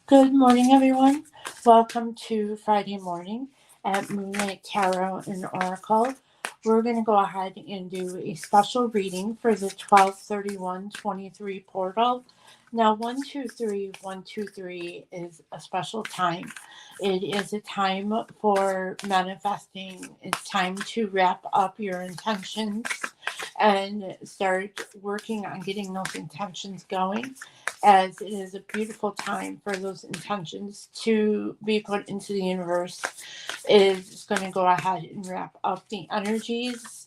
Good morning, everyone. Welcome to Friday morning at Moonlight Tarot and Oracle. We're going to go ahead and do a special reading for the 12/31/23 portal. Now, 123 is a special time. It is a time for manifesting. It's time to wrap up your intentions and start working on getting those intentions going, as it is a beautiful time for those intentions to be put into the universe. It is going to go ahead and wrap up the energies.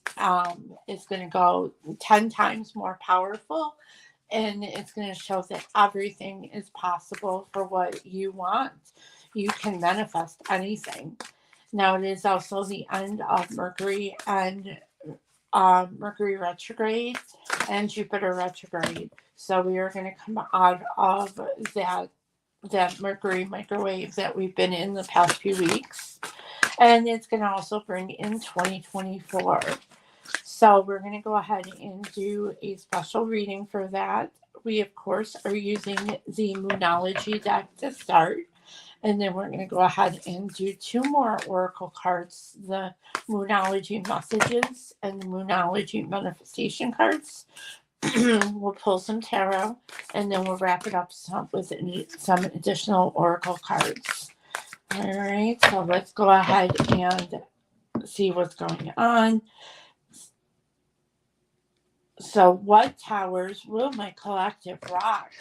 It's going to go 10 times more powerful, and it's going to show that everything is possible for what you want. You can manifest anything. Now, it is also the end of Mercury and Mercury retrograde and Jupiter retrograde. So we are going to come out of that Mercury microwave that we've been in the past few weeks, and it's going to also bring in 2024. So we're going to go ahead and do a special reading for that. We of course are using the Moonology deck to start. And then we're going to go ahead and do two more oracle cards, the Moonology messages and the Moonology manifestation cards. We'll pull some tarot, and then we'll wrap it up with some additional oracle cards. All right, so let's go ahead and see what's going on. So, what towers will my collective rock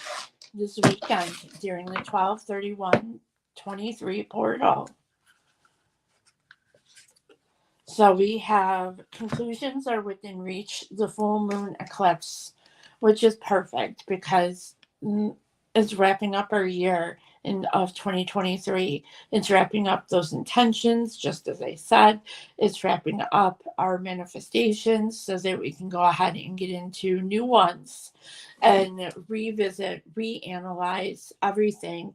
this weekend during the 12/31/23 portal? So we have conclusions are within reach, the full moon eclipse, which is perfect because it's wrapping up our year of 2023. It's wrapping up those intentions, just as I said. It's wrapping up our manifestations so that we can go ahead and get into new ones and revisit, reanalyze everything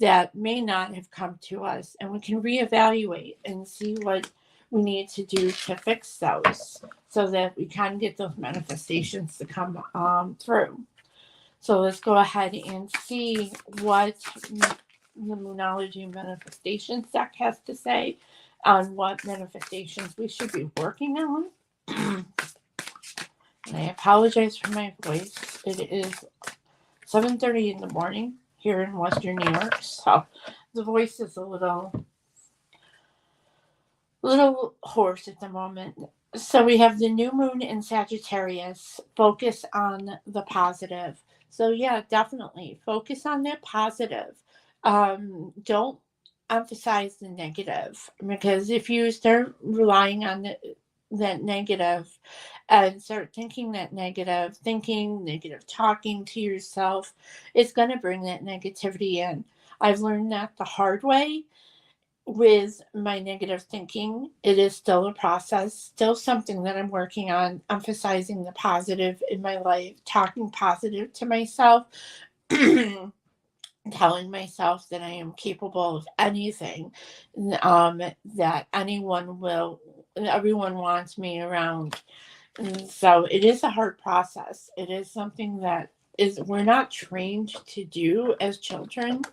that may not have come to us. And we can reevaluate and see what we need to do to fix those so that we can get those manifestations to come through. So let's go ahead and see what the Moonology manifestations deck has to say on what manifestations we should be working on. And I apologize for my voice. It is 7:30 in the morning here in Western New York, so the voice is a little hoarse at the moment. So we have the new moon in Sagittarius. Focus on the positive. So yeah, definitely focus on the positive. Don't emphasize the negative, because if you start relying on that negative and start thinking that negative thinking, negative talking to yourself, it's going to bring that negativity in. I've learned that the hard way with my negative thinking. It is still a process, still something that I'm working on, emphasizing the positive in my life, talking positive to myself, telling myself that I am capable of anything, that everyone wants me around. And so it is a hard process. It is something that we're not trained to do as children,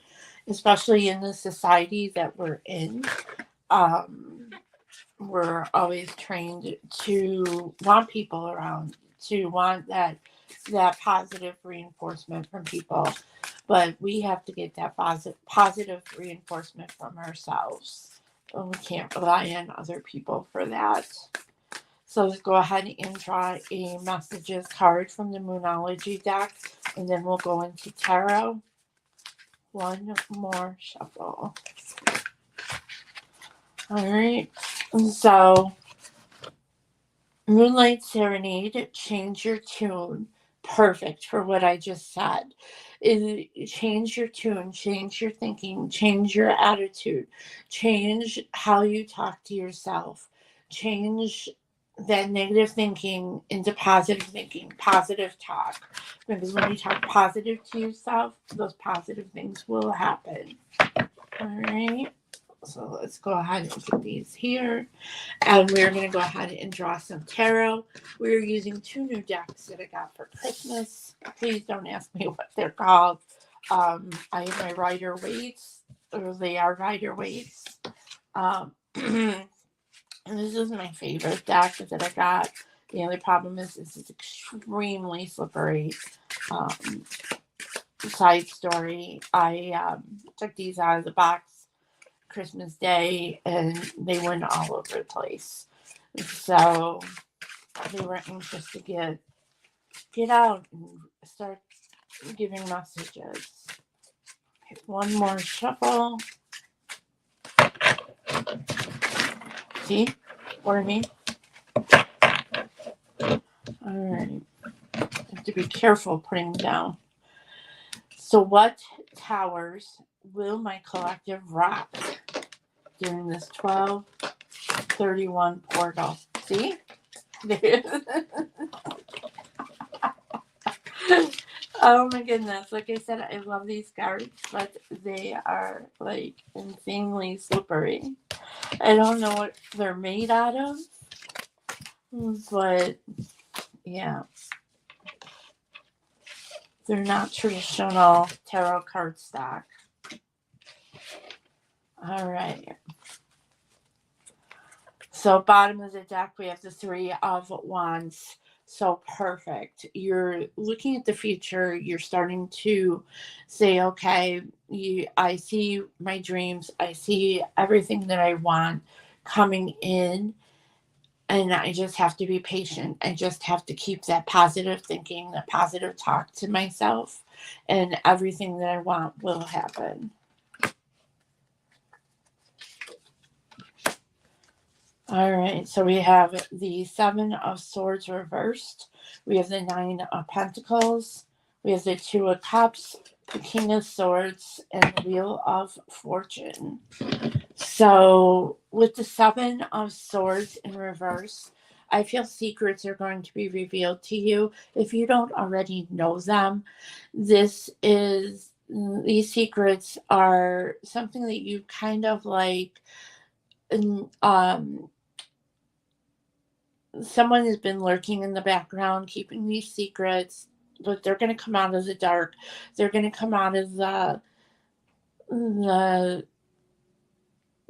especially in the society that we're in. Um, we're always trained to want people around, to want that positive reinforcement from people, but we have to get that positive reinforcement from ourselves. We can't rely on other people for that. So let's go ahead and draw a messages card from the Moonology deck, and then we'll go into tarot. One more shuffle. All right. So, Moonlight Serenade, change your tune. Perfect for what I just said. Change your tune, change your thinking, change your attitude, change how you talk to yourself, change that negative thinking into positive thinking, positive talk. Because when you talk positive to yourself, those positive things will happen. All right. So let's go ahead and put these here. And we're going to go ahead and draw some tarot. We're using two new decks that I got for Christmas. Please don't ask me what they're called. I have my Rider Waite, or they are Rider Waite. And this is my favorite deck that I got. The only problem is this is extremely slippery. Um, Side story, I took these out of the box Christmas Day and they went all over the place. So they were anxious to get out and start giving messages. Okay, one more shuffle. See what I mean? Alright. Have to be careful putting them down. So what towers will my collective rock during this 12/31 portal? See? Oh my goodness. Like I said, I love these cards, but they are like insanely slippery. I don't know what they're made out of, but yeah. They're not traditional tarot card stock. All right. So bottom of the deck, we have the Three of Wands. So perfect. You're looking at the future. You're starting to say, okay, I see my dreams. I see everything that I want coming in. And I just have to be patient. I just have to keep that positive thinking, that positive talk to myself. And everything that I want will happen. All right, so we have the Seven of Swords reversed. We have the Nine of Pentacles. We have the Two of Cups, the King of Swords, and the Wheel of Fortune. So with the Seven of Swords in reverse, I feel secrets are going to be revealed to you. If you don't already know them, these secrets are something that you kind of like, someone has been lurking in the background, keeping these secrets, but they're going to come out of the dark. They're going to come out of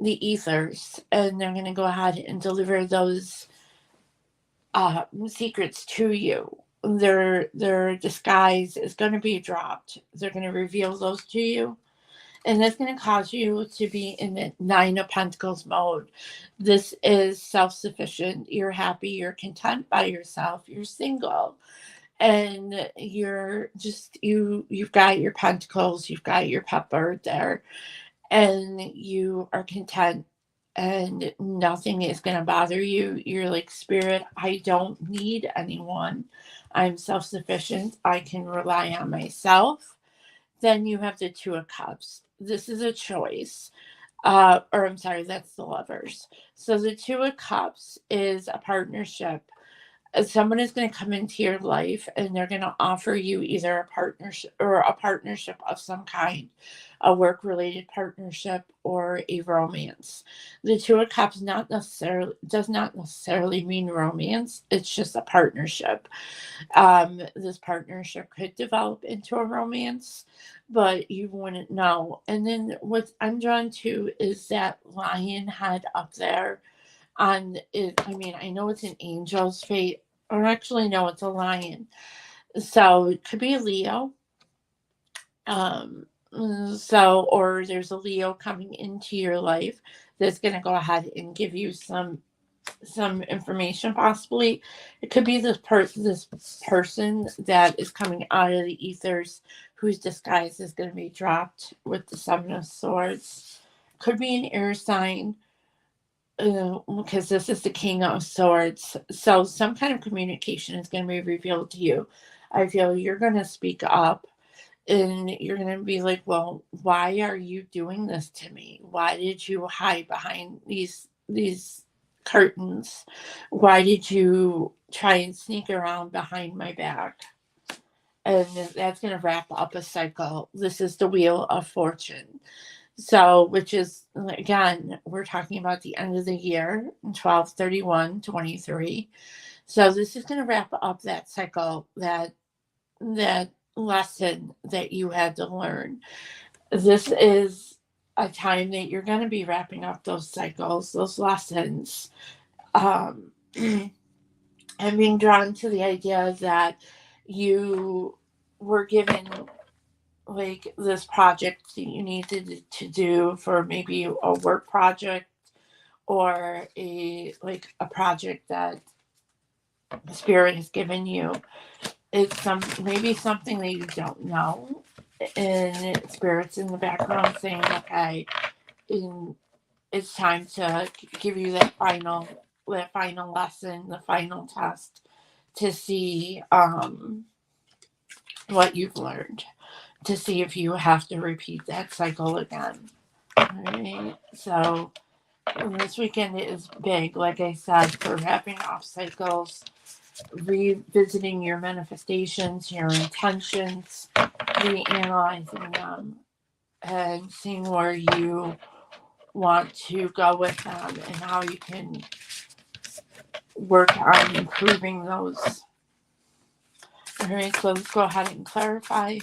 the ethers, and they're going to go ahead and deliver those secrets to you. Their disguise is going to be dropped. They're going to reveal those to you. And that's going to cause you to be in the Nine of Pentacles mode. This is self-sufficient. You're happy. You're content by yourself. You're single. And you're just, you've got your pentacles. You've got your pet bird there. And you are content. And nothing is going to bother you. You're like, Spirit, I don't need anyone. I'm self-sufficient. I can rely on myself. Then you have the Two of Cups. This is a choice. Or I'm sorry, that's the Lovers. So the Two of Cups is a partnership. Someone is going to come into your life and they're going to offer you either a partnership of some kind, a work-related partnership or a romance. The Two of Cups does not necessarily mean romance. It's just a partnership. This partnership could develop into a romance, but you wouldn't know. And then what I'm drawn to is that lion head up there on it. I mean, I know it's an angel's fate, or actually no, it's a lion. So it could be a Leo. Or there's a Leo coming into your life that's going to go ahead and give you some information. Possibly it could be this person that is coming out of the ethers, whose disguise is going to be dropped with the Seven of Swords. Could be an air sign, because this is the King of Swords. So some kind of communication is going to be revealed to you. I feel you're going to speak up. And you're going to be like, well, why are you doing this to me? Why did you hide behind these curtains? Why did you try and sneak around behind my back? And that's going to wrap up a cycle. This is the Wheel of Fortune. So, which is, again, we're talking about the end of the year, 12/31/23. So this is going to wrap up that cycle, that lesson that you had to learn. This is a time that you're going to be wrapping up those cycles, those lessons. Um, I'm being drawn to the idea that you were given like this project that you needed to do for maybe a work project or a project that spirit has given you. It's maybe something that you don't know, and spirit's in the background saying, okay, in, it's time to give you that final lesson, the final test, to see what you've learned, to see if you have to repeat that cycle again. All right. So this weekend is big, like I said, for wrapping off cycles, revisiting your manifestations, your intentions, reanalyzing them, and seeing where you want to go with them and how you can work on improving those. All right, so let's go ahead and clarify.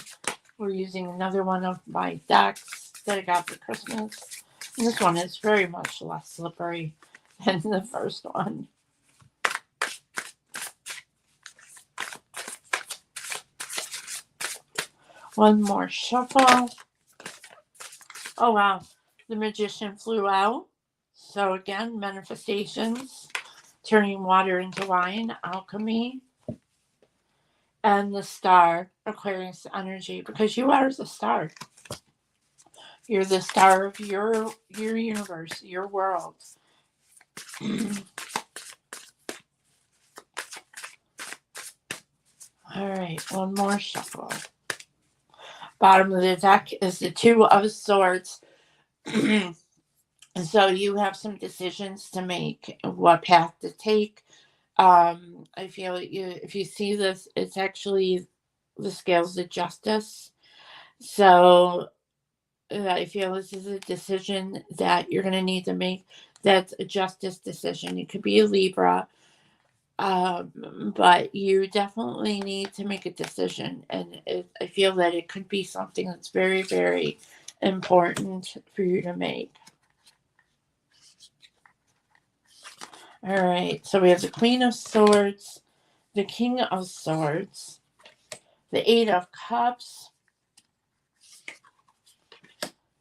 We're using another one of my decks that I got for Christmas. And this one is very much less slippery than the first one. One more shuffle. Oh, wow. The Magician flew out. So again, manifestations, turning water into wine, alchemy, and the Star, Aquarius energy, because you are the star. You're the star of your universe, your world. All right, one more shuffle. Bottom of the deck is the Two of Swords. So you have some decisions to make, what path to take. I feel if you see this, it's actually the scales of justice. So I feel this is a decision that you're going to need to make. That's a justice decision. It could be a Libra, but you definitely need to make a decision. And I feel that it could be something that's very, very important for you to make. All right, so we have the Queen of Swords, the King of Swords, the Eight of Cups,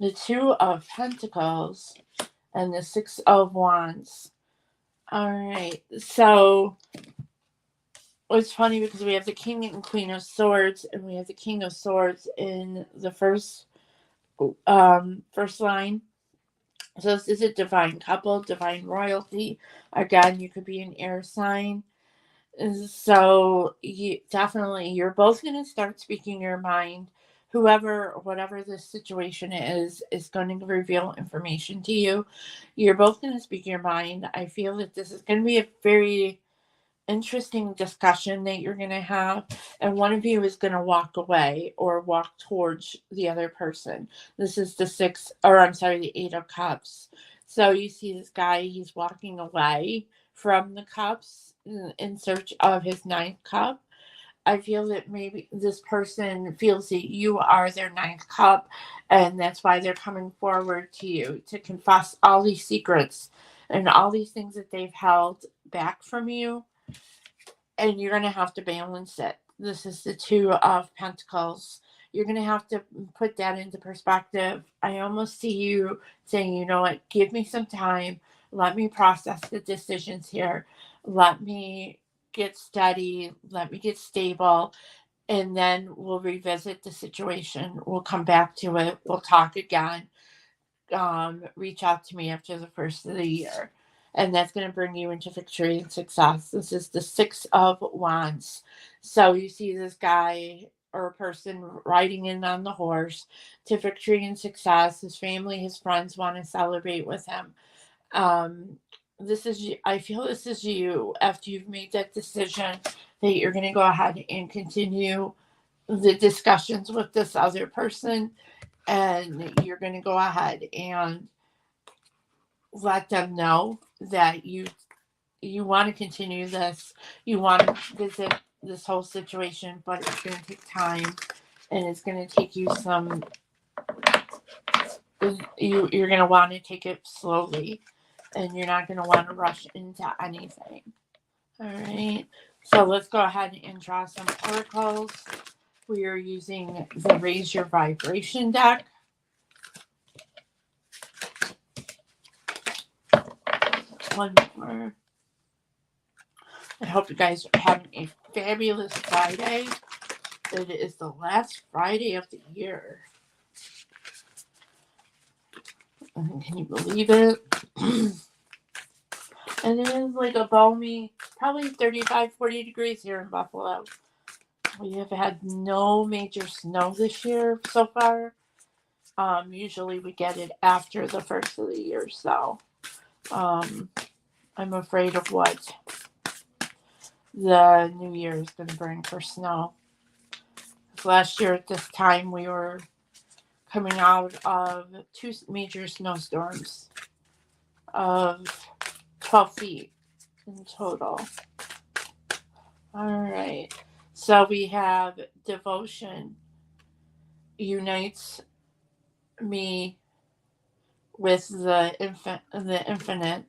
the Two of Pentacles, and the Six of Wands. All right, so it's funny because we have the King and Queen of Swords, and we have the King of Swords in the first line. So this is a divine couple, divine royalty. Again, you could be an air sign. So you're both going to start speaking your mind. Whatever this situation is going to reveal information to you. You're both going to speak your mind. I feel that this is going to be a very interesting discussion that you're going to have, and one of you is going to walk away or walk towards the other person. This is the Eight of Cups. So you see this guy, he's walking away from the cups in search of his ninth cup. I feel that maybe this person feels that you are their ninth cup, and that's why they're coming forward to you to confess all these secrets and all these things that they've held back from you, and you're going to have to balance it. This is the Two of Pentacles. You're going to have to put that into perspective. I almost see you saying, you know what, give me some time. Let me process the decisions here. Let me get steady. Let me get stable. And then we'll revisit the situation. We'll come back to it. We'll talk again. Reach out to me after the first of the year. And that's going to bring you into victory and success. This is the Six of Wands. So you see this guy or a person riding in on the horse to victory and success. His family, his friends want to celebrate with him. I feel this is you after you've made that decision that you're going to go ahead and continue the discussions with this other person, and you're going to go ahead and let them know that you want to continue this, you want to visit this whole situation, but it's going to take time and it's going to take you some. You're going to want to take it slowly, and you're not going to want to rush into anything. All right. So let's go ahead and draw some oracles. We are using the Raise Your Vibration deck. One more. I hope you guys are having a fabulous Friday. It is the last Friday of the year. Can you believe it? And it is like a balmy, probably 35, 40 degrees here in Buffalo. We have had no major snow this year so far. Usually we get it after the first of the year, so I'm afraid of what the new year is going to bring for snow. Last year at this time we were coming out of 2 major snowstorms of 12 feet in total. All right. So we have devotion unites me with the infinite.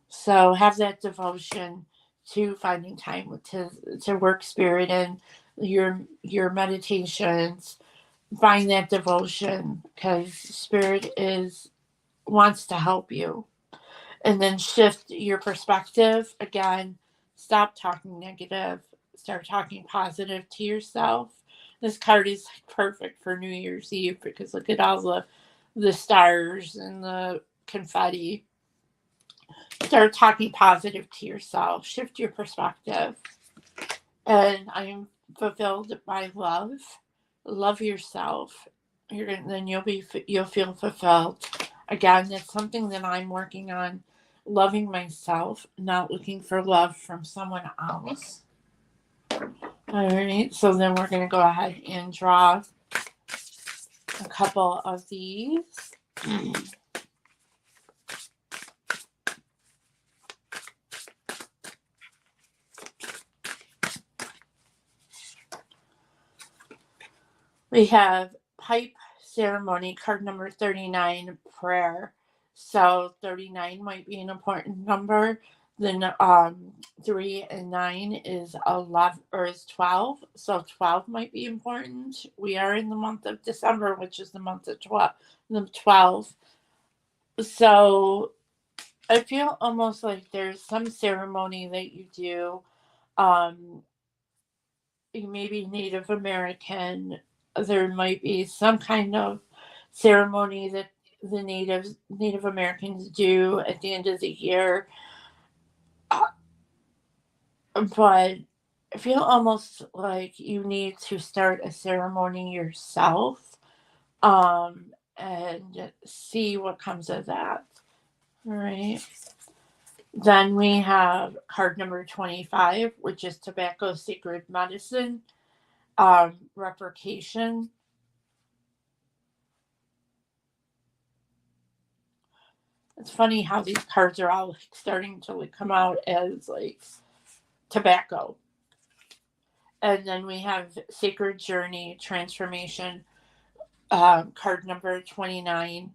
So have that devotion to finding time to work spirit in your meditations. Find that devotion because spirit wants to help you. And then shift your perspective. Again, stop talking negative. Start talking positive to yourself. This card is perfect for New Year's Eve because look at all the stars and the confetti. Start talking positive to yourself. Shift your perspective. And I am fulfilled by love. Love yourself. Then you'll feel fulfilled. Again, that's something that I'm working on. Loving myself, not looking for love from someone else. All right, so then we're going to go ahead and draw a couple of these. We have pipe ceremony, card number 39, prayer. So 39 might be an important number. Then 3 and 9 is 11 or is 12. So 12 might be important. We are in the month of December, which is the month of 12. So I feel almost like there's some ceremony that you do. You may be Native American. There might be some kind of ceremony that the Native Americans do at the end of the year. But I feel almost like you need to start a ceremony yourself and see what comes of that. All right. Then we have card number 25, which is tobacco sacred medicine, replication. It's funny how these cards are all starting to come out as like tobacco. And then we have Sacred Journey Transformation, card number 29.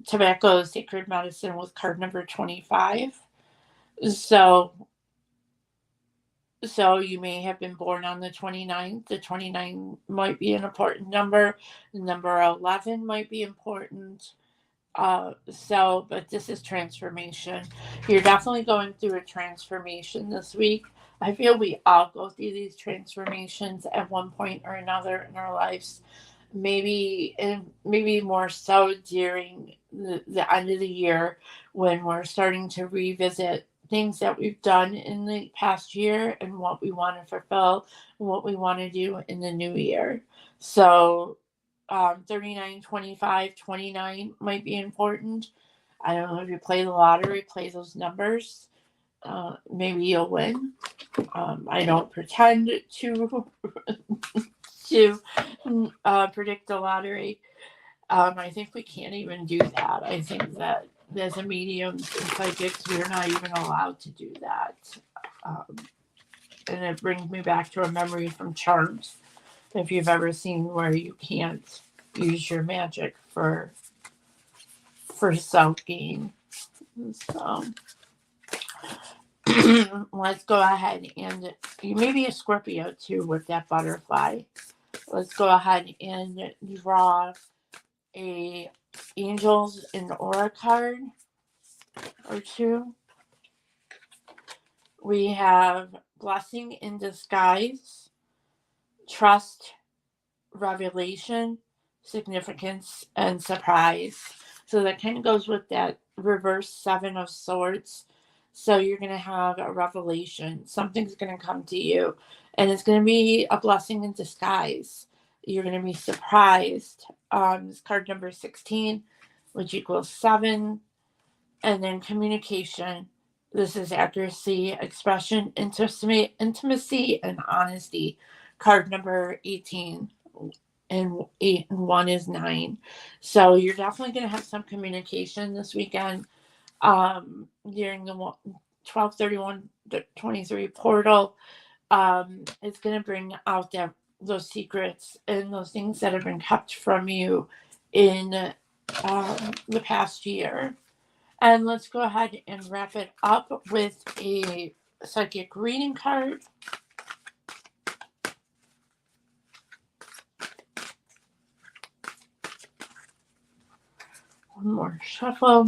Tobacco Sacred Medicine with card number 25. So you may have been born on the 29th. The 29 might be an important number. The number 11 might be important. But this is transformation. You're definitely going through a transformation this week. I feel we all go through these transformations at one point or another in our lives. Maybe more so during the end of the year when we're starting to revisit things that we've done in the past year and what we want to fulfill and what we want to do in the new year. So 39, 25, 29 might be important. I don't know if you play the lottery, play those numbers. Maybe you'll win. I don't pretend to predict the lottery. I think we can't even do that. I think that as a medium and psychics, we're not even allowed to do that. And it brings me back to a memory from Charms. If you've ever seen where you can't use your magic for self gain. So let's go ahead and you may be a Scorpio too with that butterfly. Let's go ahead and draw a angels and aura card or two. We have blessing in disguise, trust, revelation, significance, and surprise. So that kind of goes with that reverse seven of swords. So you're going to have a revelation. Something's going to come to you, and it's going to be a blessing in disguise. You're going to be surprised. This card number 16, which equals 7. And then communication. This is accuracy, expression, intimacy, and honesty. Card number 18 and 8 and 1 is 9. So you're definitely going to have some communication this weekend during the 12/31/23 portal. It's going to bring out those secrets and those things that have been kept from you in the past year. And let's go ahead and wrap it up with a psychic reading card. One more shuffle.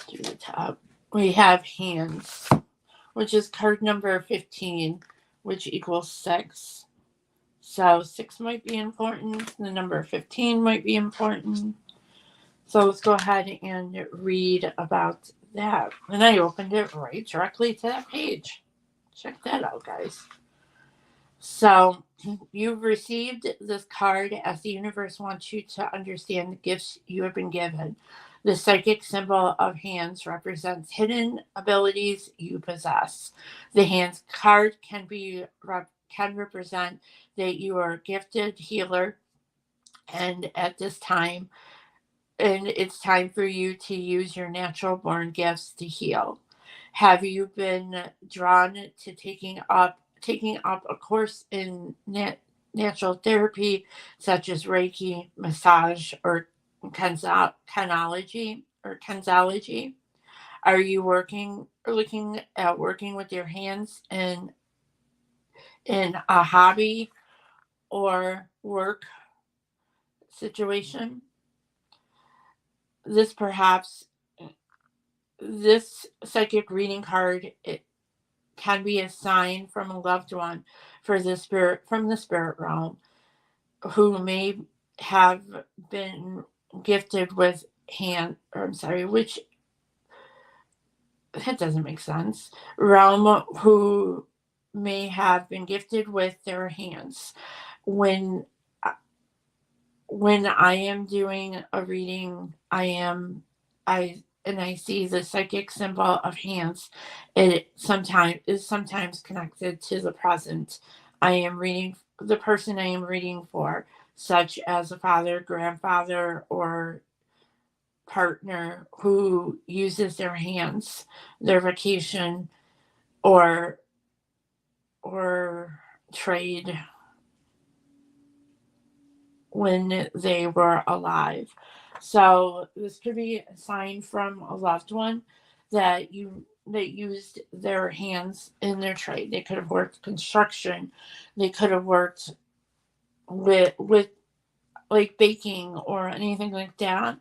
To the top. We have hands, which is card number 15, which equals 6. So 6 might be important. The number 15 might be important. So let's go ahead and read about that. And I opened it right directly to that page. Check that out, guys. So you've received this card as the universe wants you to understand the gifts you have been given. The psychic symbol of hands represents hidden abilities you possess. The hands card can represent that you are a gifted healer, and at this time, and it's time for you to use your natural born gifts to heal. Have you been drawn to taking up a course in natural therapy, such as Reiki, massage, or Kenzology? Are you looking at working with your hands in a hobby or work situation? This psychic reading card, it can be a sign from a loved one from the spirit realm who may have been gifted with which that doesn't make sense. Realm who may have been gifted with their hands. When I am doing a reading, I see the psychic symbol of hands. It is sometimes connected to the present. I am reading the person I am reading for, such as a father, grandfather, or partner who uses their hands, their vocation, or trade when they were alive. So this could be a sign from a loved one that used their hands in their trade. They could have worked construction. They could have worked with like baking or anything like that.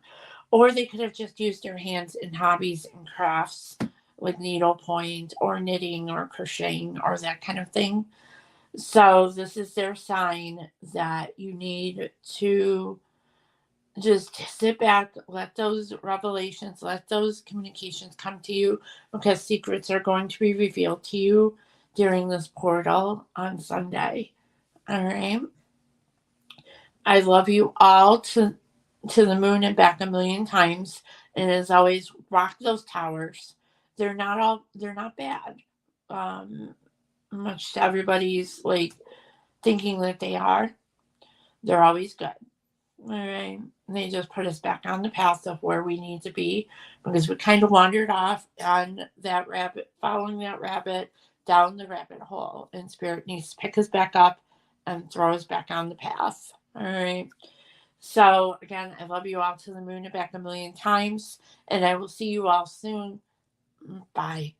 Or they could have just used their hands in hobbies and crafts like needlepoint or knitting or crocheting or that kind of thing. So this is their sign that you need to just sit back, let those revelations, let those communications come to you, because secrets are going to be revealed to you during this portal on Sunday. All right. I love you all to the moon and back a million times. And as always, rock those towers. They're not bad. Much to everybody's like thinking that they are. They're always good. All right. They just put us back on the path of where we need to be, because we kind of wandered off on that rabbit, following that rabbit down the rabbit hole, and spirit needs to pick us back up and throw us back on the path. All right. So again, I love you all to the moon and back a million times, and I will see you all soon. Bye.